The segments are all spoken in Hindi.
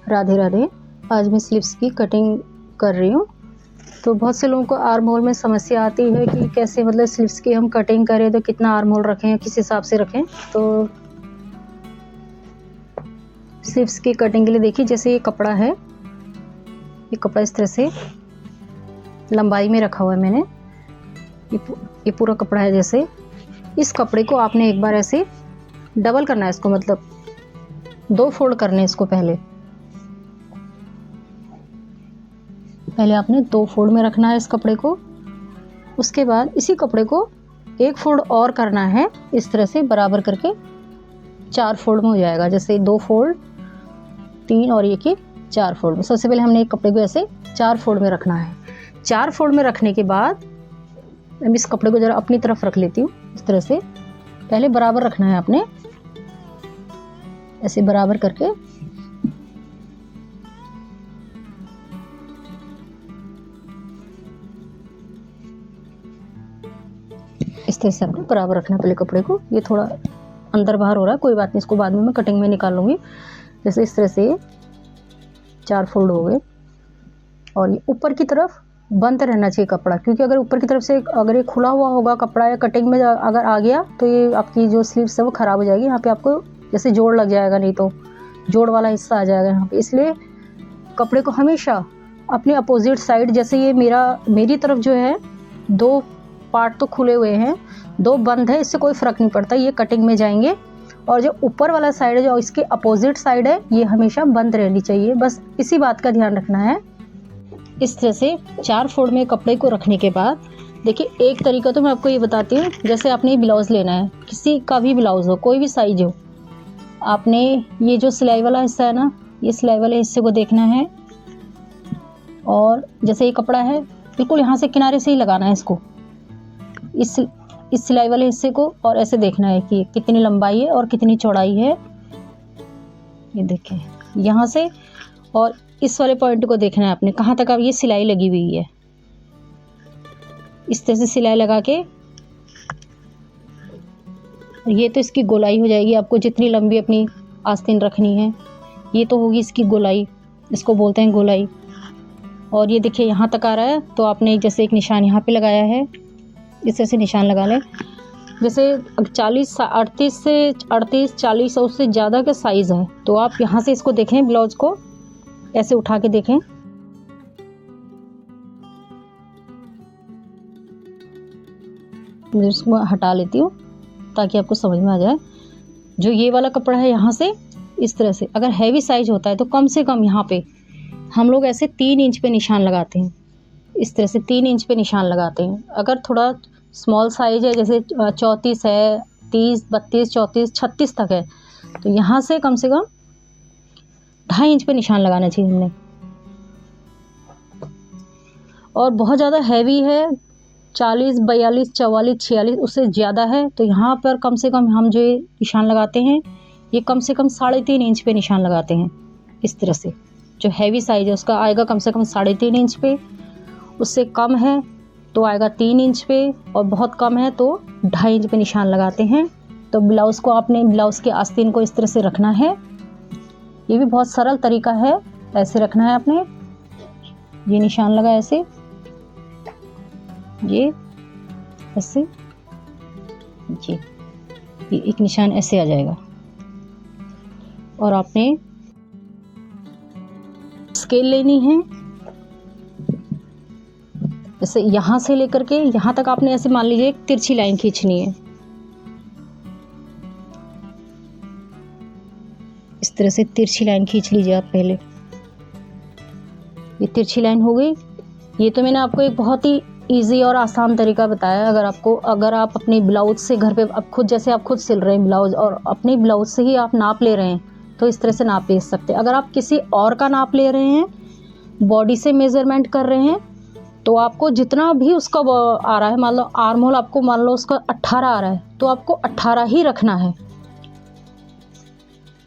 राधे राधे। आज मैं स्लीव्स की कटिंग कर रही हूँ। तो बहुत से लोगों को आर्म होल में समस्या आती है कि कैसे मतलब स्लीव्स की हम कटिंग करें तो कितना आर्म होल रखें, किस हिसाब से रखें। तो स्लीव्स की कटिंग के लिए देखिए, जैसे ये कपड़ा है, ये कपड़ा इस तरह से लंबाई में रखा हुआ है मैंने। ये पूरा कपड़ा है। जैसे इस कपड़े को आपने एक बार ऐसे डबल करना है, इसको मतलब 2 फोल्ड करने हैं इसको। पहले आपने 2 फोल्ड में रखना है इस कपड़े को। उसके बाद इसी कपड़े को 1 फोल्ड और करना है, इस तरह से बराबर करके 4 फोल्ड में हो जाएगा। जैसे 2 फोल्ड, 3 और ये कि 4 फोल्ड में। सबसे पहले हमने एक कपड़े को ऐसे 4 फोल्ड में रखना है। 4 फोल्ड में रखने के बाद मैं इस कपड़े को जरा अपनी तरफ रख लेती हूँ। इस तरह से पहले बराबर रखना है आपने, ऐसे बराबर करके इस तरह से आपने बराबर रखना है पहले कपड़े को। ये थोड़ा अंदर बाहर हो रहा है, कोई बात नहीं, इसको बाद में मैं कटिंग में निकाल लूँगी। जैसे इस तरह से 4 फोल्ड हो गए और ये ऊपर की तरफ बंद रहना चाहिए कपड़ा, क्योंकि अगर ऊपर की तरफ से अगर ये खुला हुआ होगा कपड़ा या कटिंग में अगर आ गया तो ये आपकी जो स्लीव्स है वो ख़राब हो जाएगी। यहाँ पे आपको जैसे जोड़ लग जाएगा, नहीं तो जोड़ वाला हिस्सा आ जाएगा यहाँ पे। इसलिए कपड़े को हमेशा अपने अपोजिट साइड, जैसे ये मेरी तरफ जो है 2 पार्ट तो खुले हुए हैं, 2 बंद है, इससे कोई फ़र्क नहीं पड़ता, ये कटिंग में जाएंगे। और जो ऊपर वाला साइड है, जो इसके अपोजिट साइड है, ये हमेशा बंद रहनी चाहिए। बस इसी बात का ध्यान रखना है। इस तरह से 4 फोल्ड में कपड़े को रखने के बाद देखिए, एक तरीका तो मैं आपको ये बताती हूँ। जैसे आपने ब्लाउज़ लेना है, किसी का भी ब्लाउज़ हो, कोई भी साइज हो, आपने ये जो सिलाई वाला हिस्सा है ना, ये सिलाई वाले हिस्से को देखना है। और जैसे ये कपड़ा है, बिल्कुल यहाँ से किनारे से ही लगाना है इसको, इस सिलाई वाले हिस्से को। और ऐसे देखना है कि कितनी लंबाई है और कितनी चौड़ाई है। ये देखें यहाँ से, और इस वाले पॉइंट को देखना है आपने, कहाँ तक अब ये सिलाई लगी हुई है। इस तरह से सिलाई लगा के, ये तो इसकी गोलाई हो जाएगी। आपको जितनी लंबी अपनी आस्तीन रखनी है, ये तो होगी इसकी गोलाई, इसको बोलते हैं गोलाई। और ये देखिए यहाँ तक आ रहा है, तो आपने जैसे एक निशान यहाँ पे लगाया है, इस तरह से निशान लगा लें। जैसे 38 से 40 और उससे ज़्यादा का साइज़ है, तो आप यहाँ से इसको देखें, ब्लाउज को ऐसे उठा के देखें। मैं इसको हटा लेती हूँ ताकि आपको समझ में आ जाए। जो ये वाला कपड़ा है, यहाँ से इस तरह से अगर हैवी साइज होता है तो कम से कम यहाँ पे हम लोग ऐसे 3 इंच पे निशान लगाते हैं। इस तरह से 3 इंच पे निशान लगाते हैं। अगर थोड़ा स्मॉल साइज है, जैसे 34 है, 30, 32, 34, 36 तक है, तो यहाँ से कम 2.5 इंच पे निशान लगाना चाहिए हमने। और बहुत ज़्यादा हैवी है, 40, 42, 44, 46, उससे ज़्यादा है, तो यहाँ पर कम से कम हम जो ये निशान लगाते हैं, ये कम से कम 3.5 इंच पे निशान लगाते हैं। इस तरह से जो हैवी साइज है उसका आएगा कम से कम 3.5 इंच पे, उससे कम है तो आएगा 3 इंच पे, और बहुत कम है तो 2.5 इंच पे निशान लगाते हैं। तो ब्लाउज़ को आपने, ब्लाउज़ के आस्तीन को इस तरह से रखना है। ये भी बहुत सरल तरीका है, ऐसे रखना है आपने। ये निशान लगा ऐसे, ये ऐसे, ये एक निशान ऐसे आ जाएगा। और आपने स्केल लेनी है, जैसे यहाँ से लेकर के यहाँ तक आपने ऐसे मान लीजिए एक तिरछी लाइन खींचनी है। इस तरह से तिरछी लाइन खींच लीजिए आप पहले। ये तिरछी लाइन हो गई। ये तो मैंने आपको एक बहुत ही इजी और आसान तरीका बताया। अगर आप अपने ब्लाउज से घर पे अब खुद, जैसे आप खुद सिल रहे हैं ब्लाउज और अपने ब्लाउज से ही आप नाप ले रहे हैं, तो इस तरह से नाप ले सकते हैं। अगर आप किसी और का नाप ले रहे हैं, बॉडी से मेजरमेंट कर रहे हैं, तो आपको जितना भी उसका आ रहा है, मान लो आर्म होल आपको मान लो उसका 18 आ रहा है, तो आपको 18 ही रखना है।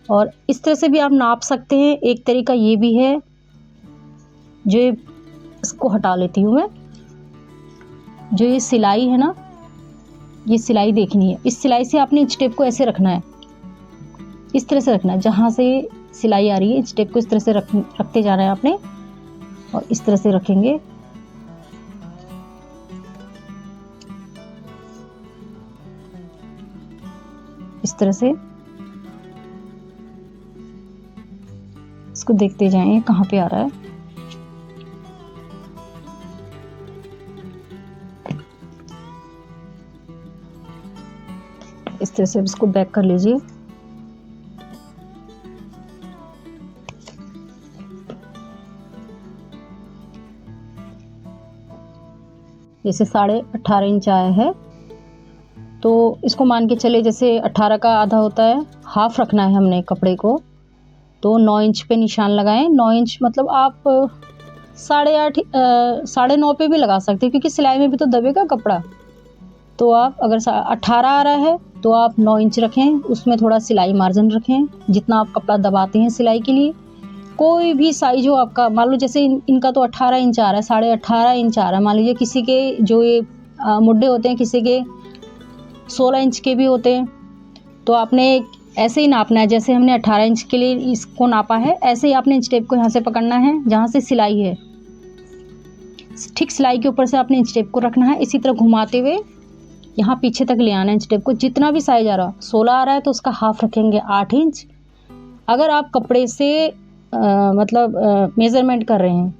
और इस तरह से भी आप नाप सकते हैं। एक तरीका ये भी है, जो इसको हटा लेती हूँ मैं। जो ये सिलाई है ना, ये सिलाई देखनी है। इस सिलाई से आपने इंच टेप को ऐसे रखना है, इस तरह से रखना है। जहाँ से सिलाई आ रही है। इंच टेप को इस तरह से रखते जाना है आपने, और इस तरह से रखेंगे। इस तरह से इसको देखते जाएं कहाँ पे आ रहा है। इस तरह से इसको बैक कर लीजिए। जैसे 18.5 इंच आया है, तो इसको मान के चले जैसे 18 का आधा होता है, हाफ रखना है हमने कपड़े को, तो 9 इंच पे निशान लगाएं। 9 इंच मतलब आप 8.5 9.5 पे भी लगा सकते हैं, क्योंकि सिलाई में भी तो दबेगा कपड़ा। तो आप अगर 18 आ रहा है तो आप 9 इंच रखें, उसमें थोड़ा सिलाई मार्जिन रखें जितना आप कपड़ा दबाते हैं सिलाई के लिए। कोई भी साइज हो आपका, मान लो जैसे इनका तो 18 इंच आ रहा है, 18.5 इंच आ रहा है, मान लीजिए किसी के जो ये मुड्ढे होते हैं किसी के 16 इंच के भी होते हैं, तो आपने ऐसे ही नापना है। जैसे हमने 18 इंच के लिए इसको नापा है, ऐसे ही आपने इंच टेप को यहाँ से पकड़ना है जहाँ से सिलाई है, ठीक सिलाई के ऊपर से आपने इंच टेप को रखना है। इसी तरह घुमाते हुए यहाँ पीछे तक ले आना है इंच टेप को। जितना भी साइज आ रहा, 16 आ रहा है तो उसका हाफ रखेंगे 8 इंच। अगर आप कपड़े से मेज़रमेंट कर रहे हैं,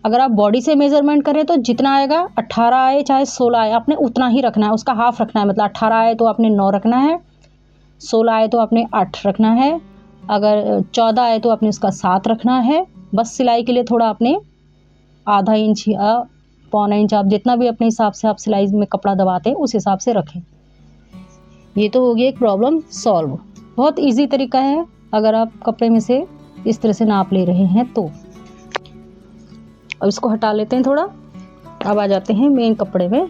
अगर आप बॉडी से मेज़रमेंट करें तो जितना आएगा 18 आए चाहे 16 आए, आपने उतना ही रखना है, उसका हाफ रखना है। मतलब 18 आए तो आपने 9 रखना है, 16 आए तो आपने 8 रखना है, अगर 14 आए तो आपने उसका 7 रखना है। बस सिलाई के लिए थोड़ा आपने आधा इंच या पौना इंच, आप जितना भी अपने हिसाब से आप सिलाई में कपड़ा दबाते हैं उस हिसाब से रखें। ये तो हो गया एक प्रॉब्लम सॉल्व। बहुत इजी तरीका है अगर आप कपड़े में से इस तरह से नाप ले रहे हैं तो। अब इसको हटा लेते हैं थोड़ा। अब आ जाते हैं मेन कपड़े में।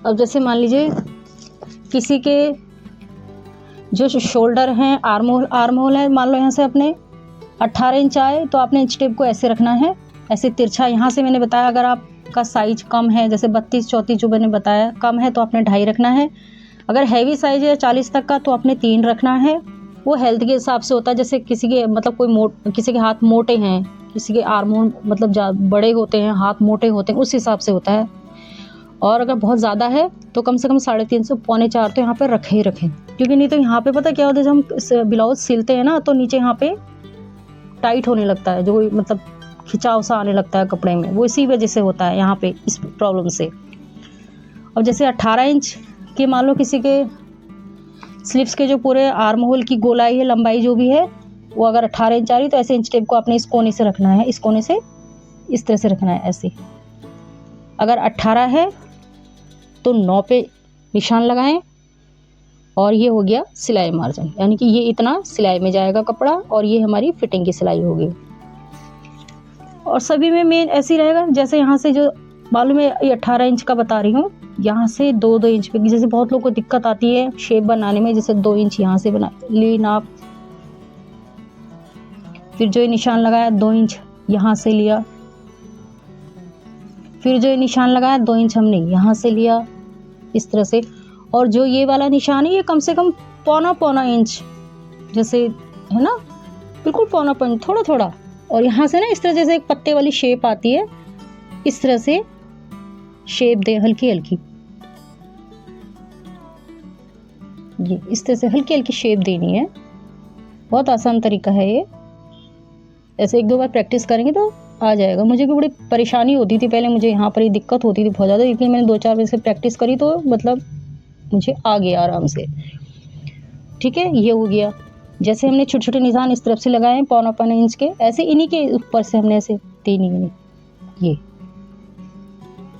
अब जैसे मान लीजिए किसी के जो शोल्डर हैं, आर्म होल है, मान लो यहाँ से अपने 18 इंच आए तो आपने इंच टेप को ऐसे रखना है, ऐसे तिरछा। यहाँ से मैंने बताया अगर आपका साइज कम है, जैसे 32 34 जो मैंने बताया कम है, तो आपने 2.5 रखना है। अगर हैवी साइज है 40 तक का तो आपने 3 रखना है। वो हेल्थ के हिसाब से होता है, जैसे किसी के किसी के हाथ मोटे हैं, किसी के आर्म बड़े होते हैं, हाथ मोटे होते हैं, उस हिसाब से होता है। और अगर बहुत ज़्यादा है तो कम से कम 3.5 से 3.25 तो यहाँ पे रखे ही रखें, क्योंकि नहीं तो यहाँ पे पता क्या होता है, जब हम ब्लाउज सिलते हैं ना तो नीचे यहाँ पे टाइट होने लगता है, जो मतलब खिंचाव सा आने लगता है कपड़े में, वो इसी वजह से होता है यहाँ पे, इस प्रॉब्लम से। अब जैसे 18 इंच के मान लो किसी के स्लीव्स के जो पूरे आर्म होल की गोलाई है, लंबाई जो भी है, वो अगर 18 इंच आ रही तो ऐसे इंच टेप को आपने इस कोने से रखना है, इस कोने से इस तरह से रखना है ऐसे। अगर 18 है तो 9 पे निशान लगाएं, और ये हो गया सिलाई मार्जिन, यानी कि ये इतना सिलाई में जाएगा कपड़ा, और ये हमारी फिटिंग की सिलाई होगी। और सभी में मेन ऐसे ही रहेगा, जैसे यहाँ से जो मालूम है ये 18 इंच का बता रही हूँ, यहाँ से 2 इंच पे, जैसे बहुत लोगों को दिक्कत आती है शेप बनाने में, जैसे 2 इंच यहाँ से बना ली नाप, फिर जो ये निशान लगाया 2 इंच यहाँ से लिया, फिर जो ये निशान लगाया 2 इंच हमने यहाँ से लिया, इस तरह से। और जो ये वाला निशान है ये कम से कम पौना इंच, जैसे है ना, बिल्कुल पौना थोड़ा थोड़ा। और यहाँ से ना इस तरह जैसे एक पत्ते वाली शेप आती है, इस तरह से शेप दे हल्की हल्की, ये इस तरह से हल्की हल्की शेप देनी है। बहुत आसान तरीका है ये, ऐसे 1-2 बार प्रैक्टिस करेंगे तो आ जाएगा। मुझे भी बड़ी परेशानी होती थी पहले, मुझे यहाँ पर ही दिक्कत होती थी बहुत ज़्यादा, इसलिए मैंने 2-4 बार से प्रैक्टिस करी तो मतलब मुझे आ गया आराम से। ठीक है, ये हो गया। जैसे हमने छोटे छोटे निशान इस तरफ से लगाए हैं पौना इंच के, ऐसे इन्हीं के ऊपर से हमने ऐसे 3 ये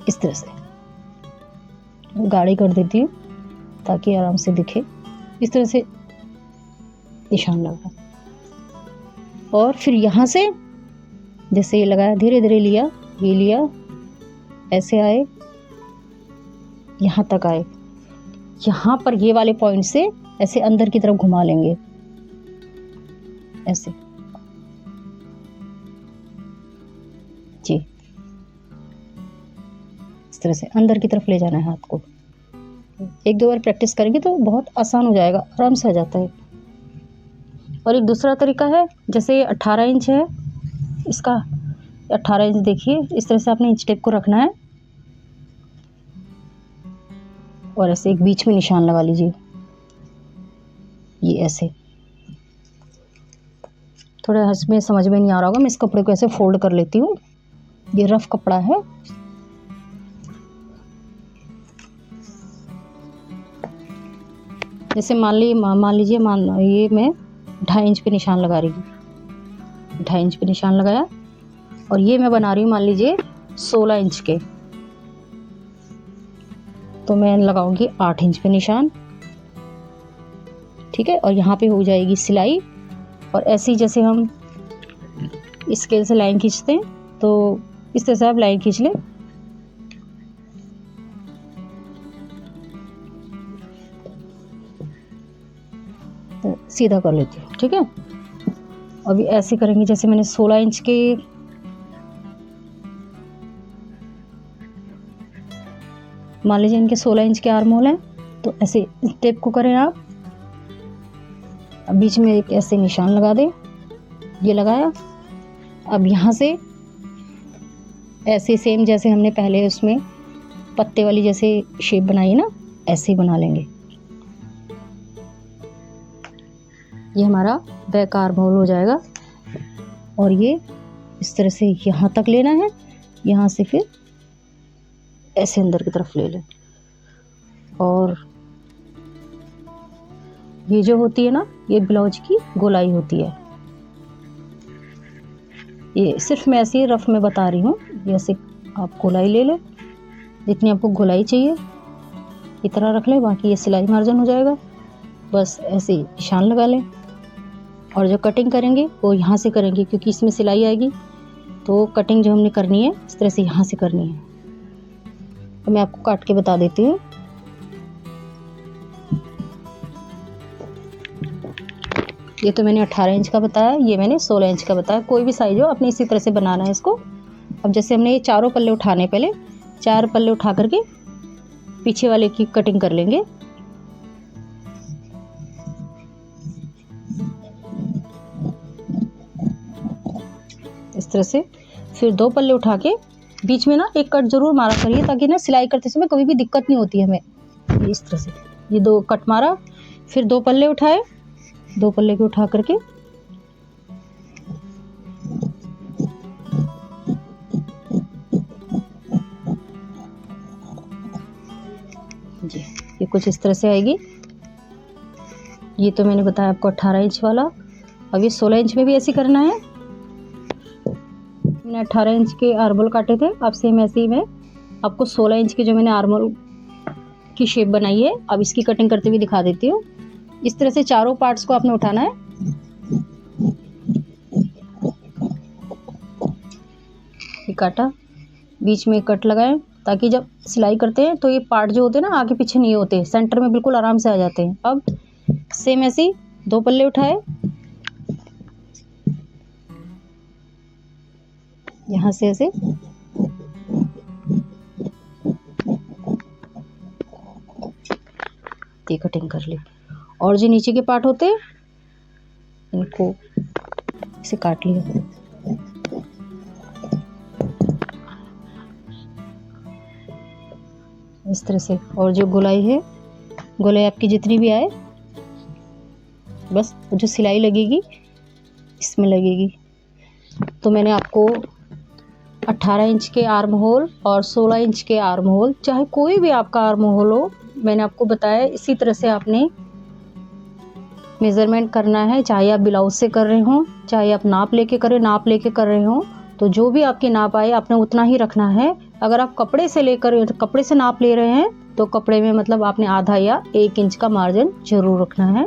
इस तरह से गाढ़ी कर देती हूँ ताकि आराम से दिखे। इस तरह से निशान लगा, और फिर यहाँ से जैसे ये लगाया, धीरे धीरे लिया, ये लिया, ऐसे आए, यहाँ तक आए, यहाँ पर ये वाले पॉइंट से ऐसे अंदर की तरफ घुमा लेंगे, ऐसे जी, इस तरह से अंदर की तरफ ले जाना है हाथ को। एक दो बार प्रैक्टिस करेंगे तो बहुत आसान हो जाएगा, आराम से आ जाता है। और एक दूसरा तरीका है, जैसे 18 इंच है इसका, 18 इंच देखिए, इस तरह से आपने इंच टेप को रखना है और ऐसे एक बीच में निशान लगा लीजिए, ये ऐसे। थोड़ा इसमें समझ में नहीं आ रहा होगा, मैं इस कपड़े को ऐसे फोल्ड कर लेती हूँ, ये रफ कपड़ा है। जैसे मान लीजिए ये मैं 2.5 इंच पे निशान लगा रही हूँ, 2.5 इंच पे निशान लगाया, और ये मैं बना रही हूँ मान लीजिए 16 इंच के, तो मैं लगाऊंगी 8 इंच पे निशान, ठीक है। और यहाँ पे हो जाएगी सिलाई, और ऐसे ही जैसे हम स्केल से लाइन खींचते हैं तो इस तरह से आप लाइन खींच लें। तो सीधा कर लेती हूँ, ठीक है। अभी ऐसे करेंगे, जैसे मैंने 16 इंच के मान लीजिए इनके 16 इंच के आर्म होल हैं, तो ऐसे टेप को करें आप, अब बीच में एक ऐसे निशान लगा दें, ये लगाया। अब यहाँ से ऐसे सेम जैसे हमने पहले उसमें पत्ते वाली जैसे शेप बनाई ना, ऐसे ही बना लेंगे। ये हमारा बैक आर्म होल हो जाएगा, और ये इस तरह से यहाँ तक लेना है, यहाँ से फिर ऐसे अंदर की तरफ ले लें। और ये जो होती है ना, ये ब्लाउज की गोलाई होती है, ये सिर्फ मैं ऐसे ही रफ में बता रही हूँ। ये ऐसे आप गोलाई ले लें, जितनी आपको गोलाई चाहिए इतना रख लें, बाकी ये सिलाई मार्जिन हो जाएगा। बस ऐसे ही निशान लगा लें, और जो कटिंग करेंगे वो यहाँ से करेंगे, क्योंकि इसमें सिलाई आएगी, तो कटिंग जो हमने करनी है इस तरह से यहाँ से करनी है। तो मैं आपको काट के बता देती हूँ। ये तो मैंने 18 इंच का बताया, ये मैंने 16 इंच का बताया, कोई भी साइज हो अपने इसी तरह से बनाना है इसको। अब जैसे हमने ये चारों पल्ले उठाने, पहले 4 पल्ले उठा करके पीछे वाले की कटिंग कर लेंगे। इस तरह से फिर 2 पल्ले उठा के बीच में ना एक कट जरूर मारा करिए, ताकि ना सिलाई करते समय कभी भी दिक्कत नहीं होती हमें। इस तरह से ये 2 कट मारा, फिर 2 पल्ले उठाए, 2 पल्ले को उठा करके जी, ये कुछ इस तरह से आएगी। ये तो मैंने बताया आपको 18 इंच वाला। अब ये 16 इंच में भी ऐसे करना है। मैंने 18 इंच के आर्महोल काटे थे, अब सेम ऐसे ही मैं आपको 16 इंच के जो मैंने आर्महोल की शेप बनाई है, अब इसकी कटिंग करते हुए दिखा देती हूँ। इस तरह से चारों पार्ट्स को आपने उठाना है, ये काटा, बीच में कट लगाएं, ताकि जब सिलाई करते हैं तो ये पार्ट जो होते हैं ना आगे पीछे नहीं होते, सेंटर में बिल्कुल आराम से आ जाते हैं। अब सेम ऐसे ही 2 पल्ले उठाए, यहाँ से ऐसे ये कटिंग कर ली, और जो नीचे के पार्ट होते हैं इनको इसे काट लिया। इस तरह से, और जो गोलाई है, गोलाई आपकी जितनी भी आए, बस जो सिलाई लगेगी इसमें लगेगी। तो मैंने आपको 18 इंच के आर्म होल और 16 इंच के आर्म होल, चाहे कोई भी आपका आर्म होल हो, मैंने आपको बताया इसी तरह से आपने मेज़रमेंट करना है। चाहे आप ब्लाउज से कर रहे हो, चाहे आप नाप लेके कर रहे हो, तो जो भी आपकी नाप आए आपने उतना ही रखना है। अगर आप कपड़े से नाप ले रहे हैं तो कपड़े में मतलब आपने आधा या 1 इंच का मार्जिन जरूर रखना है।